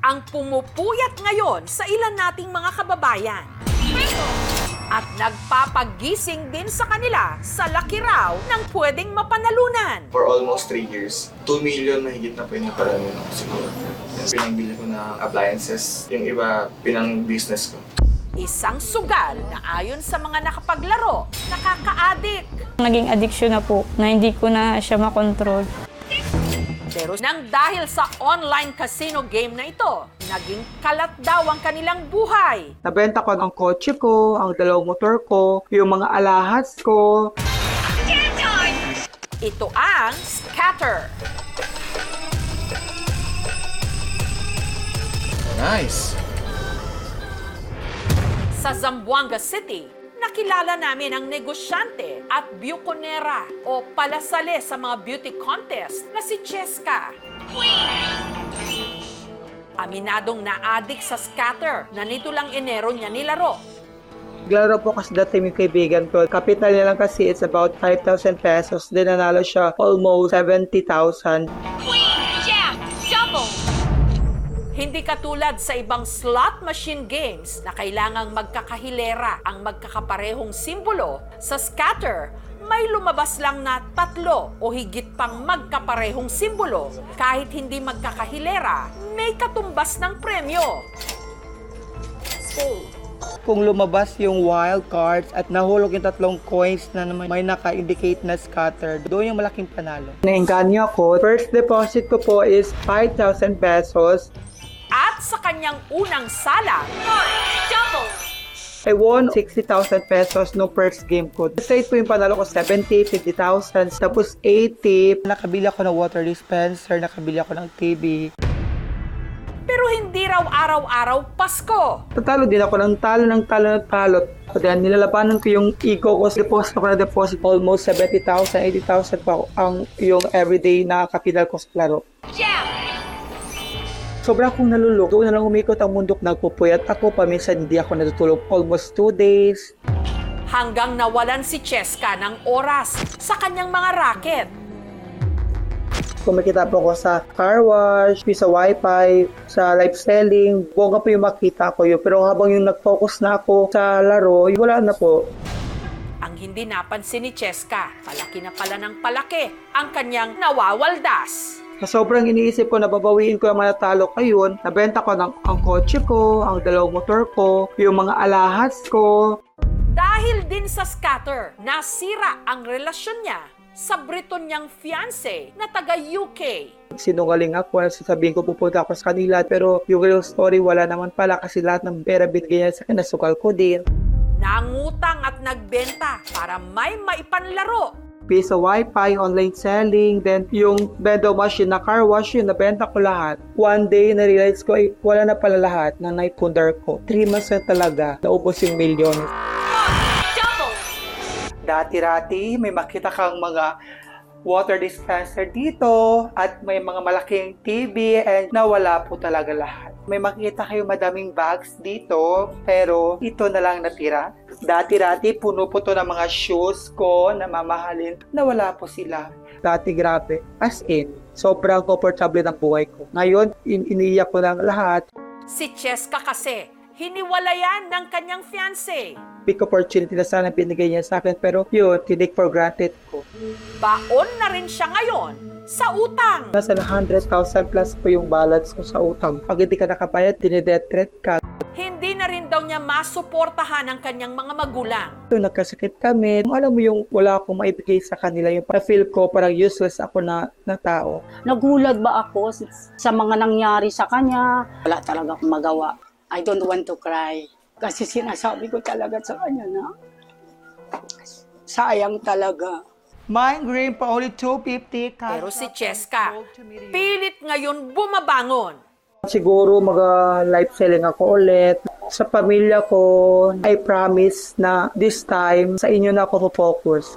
ang pumupuyat ngayon sa ilan nating mga kababayan. At nagpapagising din sa kanila sa laki raw ng pwedeng mapanalunan. For almost 3 years, 2 million mahigit na po yung naparalan ako siguro. Yung pinangbili ko ng appliances, yung iba pinang-business ko. Isang sugal na ayon sa mga nakapaglaro, nakaka-addict. Naging addiction na po, na hindi ko na siya makontrol. Pero nang dahil sa online casino game na ito, naging kalat daw ang kanilang buhay. Nabenta ko ang kotse ko, ang dalawang motor ko, yung mga alahas ko. Ito ang scatter. Nice! Sa Zamboanga City, nakilala namin ang negosyante at bukonera o palasale sa mga beauty contest na si Cheska. Aminadong na-addict sa scatter na nito lang Enero niya nilaro. Naglaro po kasi dati yung kaibigan ko. Kapital niya lang kasi it's about 5,000 pesos. Then nanalo siya almost 70,000. Hindi katulad sa ibang slot machine games na kailangang magkakahilera ang magkakaparehong simbolo, sa scatter, may lumabas lang na 3 o higit pang magkaparehong simbolo. Kahit hindi magkakahilera, may katumbas ng premyo. Kung lumabas yung wild cards at nahulog yung 3 coins na naman may naka-indicate na scatter, doon yung malaking panalo. Nainganyo ako. First deposit ko po is 5,000 pesos. At sa kanyang unang sala, I won 60,000 pesos no first game ko. Straight po yung panalo ko, 70, 50,000, tapos 80. Nakabili ako ng water dispenser, nakabili ako ng TV. pero hindi raw araw-araw Pasko. Tatalo din ako ng talo. Kaya nilalabanan ko yung ego ko. Deposit ako na deposit. Almost 70,000, 80,000 pa ang yung everyday na kapital ko sa laro. Sobra akong nalulog. Doon na lang umikot ang mundok, nagpupuyat ako. Paminsan hindi ako natutulog almost 2 days. Hanggang nawalan si Cheska ng oras sa kanyang mga racket. Kumikita po ako sa car wash, sa wifi, sa live selling. Bongga po yung makita ko yun. Pero habang yung nag-focus na ako sa laro, wala na po. Ang hindi napansin ni Cheska, palaki na pala ng palaki ang kanyang nawawaldas. Sa sobrang iniisip ko na babawiin ko ang manatalo ko yun, nabenta ko ang kotse ko, ang dalawang motor ko, yung mga alahas ko. Dahil din sa scatter, nasira ang relasyon niya sa Briton niyang fiancé na taga-UK. Sinungaling ako, sasabihin ko pupunta ako sa kanila, pero yung real story wala naman pala kasi lahat ng pera binigay niya sa akin, nasukal ko din. Nangutang at nagbenta para may maipanlaro. Sa wifi, online selling, then yung vendor machine na car wash, yun, nabenta ko lahat. One day, na-realize ko, wala na pala lahat na naipundar ko. 3 months na talaga, naubos yung milyon. Dati-rati, may makita kang mga water dispenser dito at may mga malaking TV and nawala po talaga lahat. May makita kayo madaming bags dito pero ito na lang natira. Dati-rati puno po to ng mga shoes ko na mamahalin. Nawala po sila. Dati grabe. As in, sobrang comfortable ng buhay ko. Ngayon, iniiyak ko ng lahat. Si Cheska kasi, hiniwalayan ng kanyang fiancé. Big opportunity na sana binigay niya sa akin pero yun, tinake for granted ko. Baon na rin siya ngayon sa utang. Nasa 100,000 plus po yung balance ko sa utang. Pag hindi ka nakabayad, dinidetret ka. Hindi na rin daw niya masuportahan ang kanyang mga magulang. So, nagkasakit kami. Alam mo yung wala akong maibigay sa kanila. Yung feel ko parang useless ako na tao. Nagulat ba ako sa mga nangyari sa kanya? Wala talaga akong magawa. I don't want to cry. Kasi sinasabi ko talaga sa kanya na sayang talaga. Mine green pa only 250. Pero si Cheska, pilit ngayon bumabangon. Siguro mag-live selling ako ulit. Sa pamilya ko, I promise na this time, sa inyo na ako focus.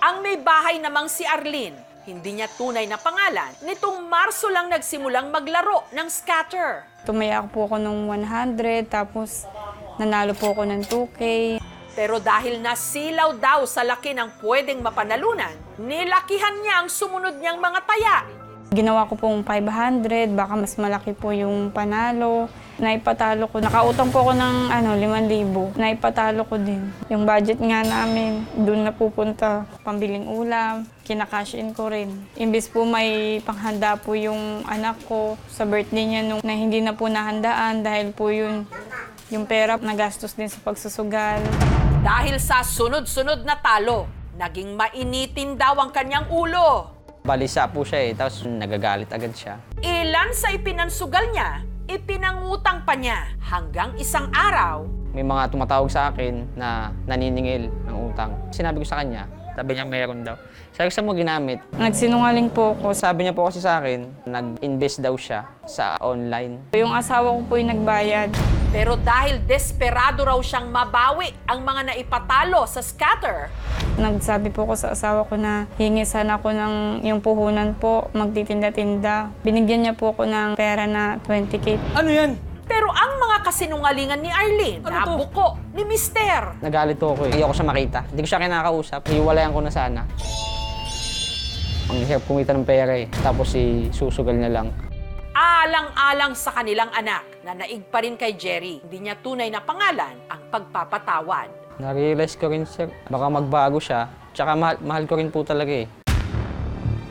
Ang may bahay namang si Arlene, hindi niya tunay na pangalan, nitong Marso lang nagsimulang maglaro ng scatter. Tumaya po ako ng 100, tapos nanalo po ako ng 2K. Pero dahil nasilaw daw sa laki ng pwedeng mapanalunan, nilakihan niya ang sumunod niyang mga taya. Ginawa ko pong 500, baka mas malaki po yung panalo. Naipatalo ko. Nakautang po ako ng 5,000. Naipatalo ko din. Yung budget nga namin, doon na pupunta. Pambiling ulam, kinakash in ko rin. Imbis po may panghanda po yung anak ko sa birthday niya nung na hindi na po nahandaan dahil po yun, yung pera nagastos din sa pagsusugal. Dahil sa sunod-sunod na talo, naging mainitin daw ang kanyang ulo. Balisa po siya tapos nagagalit agad siya. Ilan sa ipinansugal niya, ipinangutang pa niya hanggang isang araw. May mga tumatawag sa akin na naniningil ng utang. Sinabi ko sa kanya, sabi niya mayroon daw. Sabi ko, saan mo ginamit? Nagsinungaling po ako. Sabi niya po kasi sa akin, nag-invest daw siya sa online. Yung asawa ko po yung nagbayad. Pero dahil desperado raw siyang mabawi ang mga naipatalo sa scatter, Nagsabi po ko sa asawa ko na hingi sana ako ng yung puhunan po, magtitinda-tinda. Binigyan niya po ako ng pera na 20K. Ano yan? pero ang mga kasinungalingan ni Arlene, nabuko ni Mister. Nagalit po ako. Ayoko siya makita. Hindi ko siya kinakausap. Hiwalayan ko na sana. Ang hirap kumita ng pera Tapos susugal na lang. Alang-alang sa kanilang anak na naig pa rin kay Jerry. Hindi niya tunay na pangalan ang pagpapatawad. Na-realize ko rin, sir, baka magbago siya. Tsaka mahal ko rin po talaga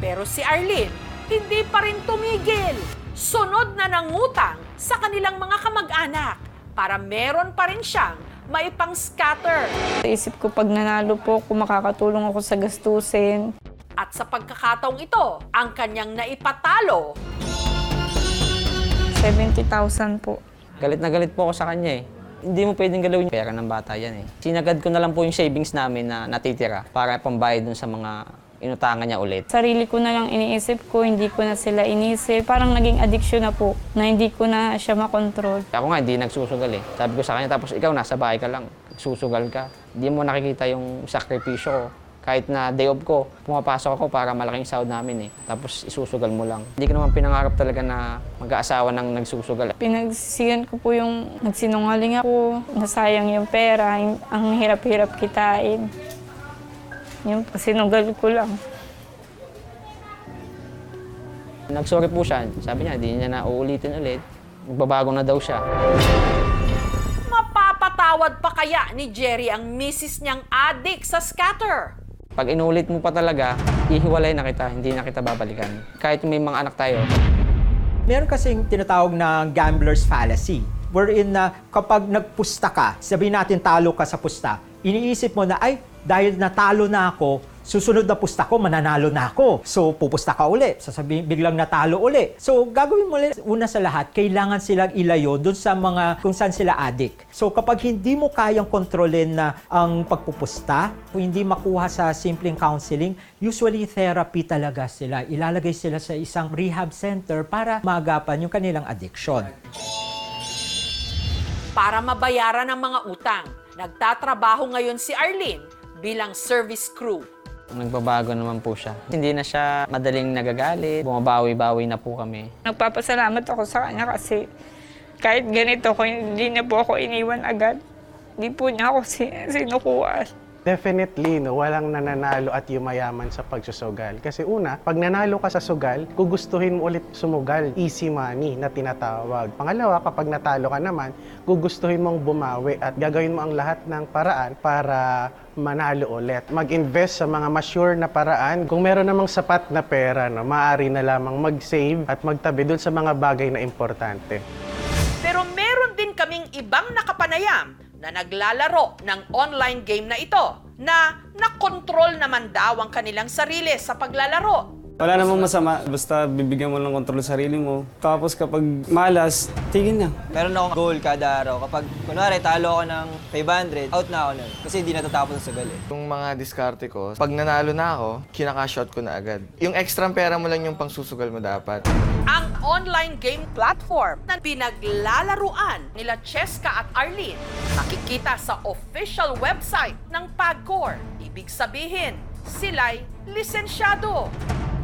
Pero si Arlene, hindi pa rin tumigil. Sunod na nangutang sa kanilang mga kamag-anak para meron pa rin siyang maipang-scatter. Isip ko pag nanalo po, kung makakatulong ako sa gastusin. At sa pagkakataong ito, ang kanyang naipatalo, 70,000 po. Galit na galit po ako sa kanya Hindi mo pwedeng galawin yung pera ng bata yan Sinagad ko na lang po yung savings namin na natitira para pambayad dun sa mga inutangan niya ulit. Sarili ko na lang iniisip ko, hindi ko na sila inisip. Parang naging addiction na po, na hindi ko na siya makontrol. Ako nga, hindi nagsusugal Sabi ko sa kanya, tapos ikaw nasa bahay ka lang, susugal ka. Hindi mo nakikita yung sakripisyo ko. Kahit na day off ko, pumapasok ako para malaking sahod namin Tapos isusugal mo lang. Hindi ko naman pinangarap talaga na mag-aasawa ng nagsusugal. Pinagsisigan ko po yung nagsinungaling ako, nasayang yung pera, ang hirap-hirap kitain. Yung sinugal ko lang. Nagsorry po siya. Sabi niya, hindi niya na uulitin ulit. Magbabago na daw siya. mapapatawad pa kaya ni Jerry ang misis niyang addict sa scatter? Pag inulit mo pa talaga, ihiwalay na kita, hindi na kita babalikan. Kahit may mga anak tayo. Meron kasing tinatawag na gambler's fallacy, wherein na kapag nagpusta ka, sabihin natin talo ka sa pusta, iniisip mo na, ay, dahil natalo na ako, susunod na pusta ko, mananalo na ako. So, pupusta ka uli. Sasabihin, biglang natalo uli. So, gagawin mo ulit, una sa lahat, kailangan silang ilayo dun sa mga kung saan sila addict. So, kapag hindi mo kayang kontrolin na ang pagpupusta, kung hindi makuha sa simpleng counseling, usually therapy talaga sila. Ilalagay sila sa isang rehab center para maagapan yung kanilang addiction. Para mabayaran ang mga utang, nagtatrabaho ngayon si Arlene bilang service crew. Nagbabago naman po siya. Hindi na siya madaling nagagalit. Bumabawi-bawi na po kami. Nagpapasalamat ako sa kanya kasi kahit ganito, hindi na po ako iniwan agad. Hindi po niya ako sinukuan. Definitely, walang nananalo at yumayaman sa pagsusugal. Kasi una, pag nanalo ka sa sugal, gugustuhin mo ulit sumugal. Easy money na tinatawag. Pangalawa, kapag natalo ka naman, gugustuhin mong bumawi at gagawin mo ang lahat ng paraan para manalo ulit. Mag-invest sa mga mature na paraan. Kung meron namang sapat na pera, maaari na lamang mag-save at magtabi dun sa mga bagay na importante. Pero meron din kaming ibang nakapanayam na naglalaro ng online game na ito na nakontrol naman daw ang kanilang sarili sa paglalaro. Wala namang masama, basta bibigyan mo ng kontrol sa sarili mo. Tapos kapag malas, tigil na. Meron akong goal kada araw. Kapag, kunwari, talo ako ng 500, out na ako nun. Kasi hindi natatapos sa sugal Yung mga diskarte ko, pag nanalo na ako, kinakash out ko na agad. Yung extra pera mo lang yung pangsusugal mo dapat. Ang online game platform na pinaglalaruan nila Cheska at Arlene nakikita sa official website ng PAGCOR. Ibig sabihin, sila'y lisensyado.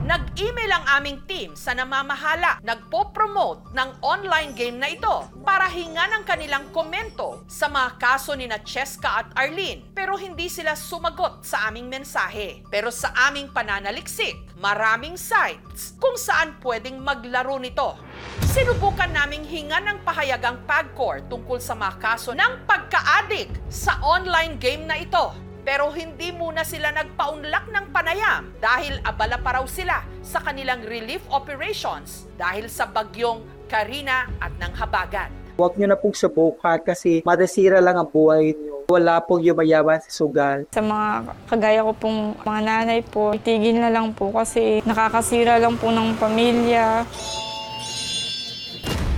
Nag-email ang aming team sa namamahala, nagpo-promote ng online game na ito para hinga ng kanilang komento sa mga kaso ni na Cheska at Arlene, pero hindi sila sumagot sa aming mensahe. Pero sa aming pananaliksik, maraming sites kung saan pwedeng maglaro nito. Sinubukan naming hinga ng pahayagang PAGCOR tungkol sa mga kaso ng pagka-addict sa online game na ito. Pero hindi muna sila nagpaunlak ng panayam dahil abala pa raw sila sa kanilang relief operations dahil sa bagyong Karina at ng Habagat. Huwag nyo na pong subukan kasi madasira lang ang buhay nyo. Wala pong yumayaman sa sugal. Sa mga kagaya ko pong mga nanay po, itigil na lang po kasi nakakasira lang po ng pamilya.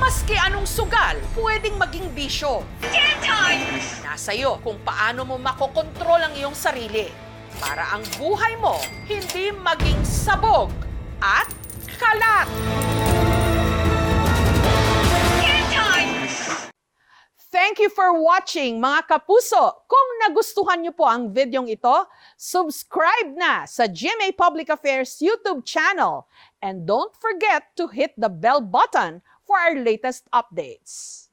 Maski anong sugal, pwedeng maging bisyo. Nasa iyo kung paano mo makokontrol ang iyong sarili para ang buhay mo hindi maging sabog at kalat. Thank you for watching, mga kapuso. Kung nagustuhan niyo po ang videong ito, subscribe na sa GMA Public Affairs YouTube channel. And don't forget to hit the bell button for our latest updates.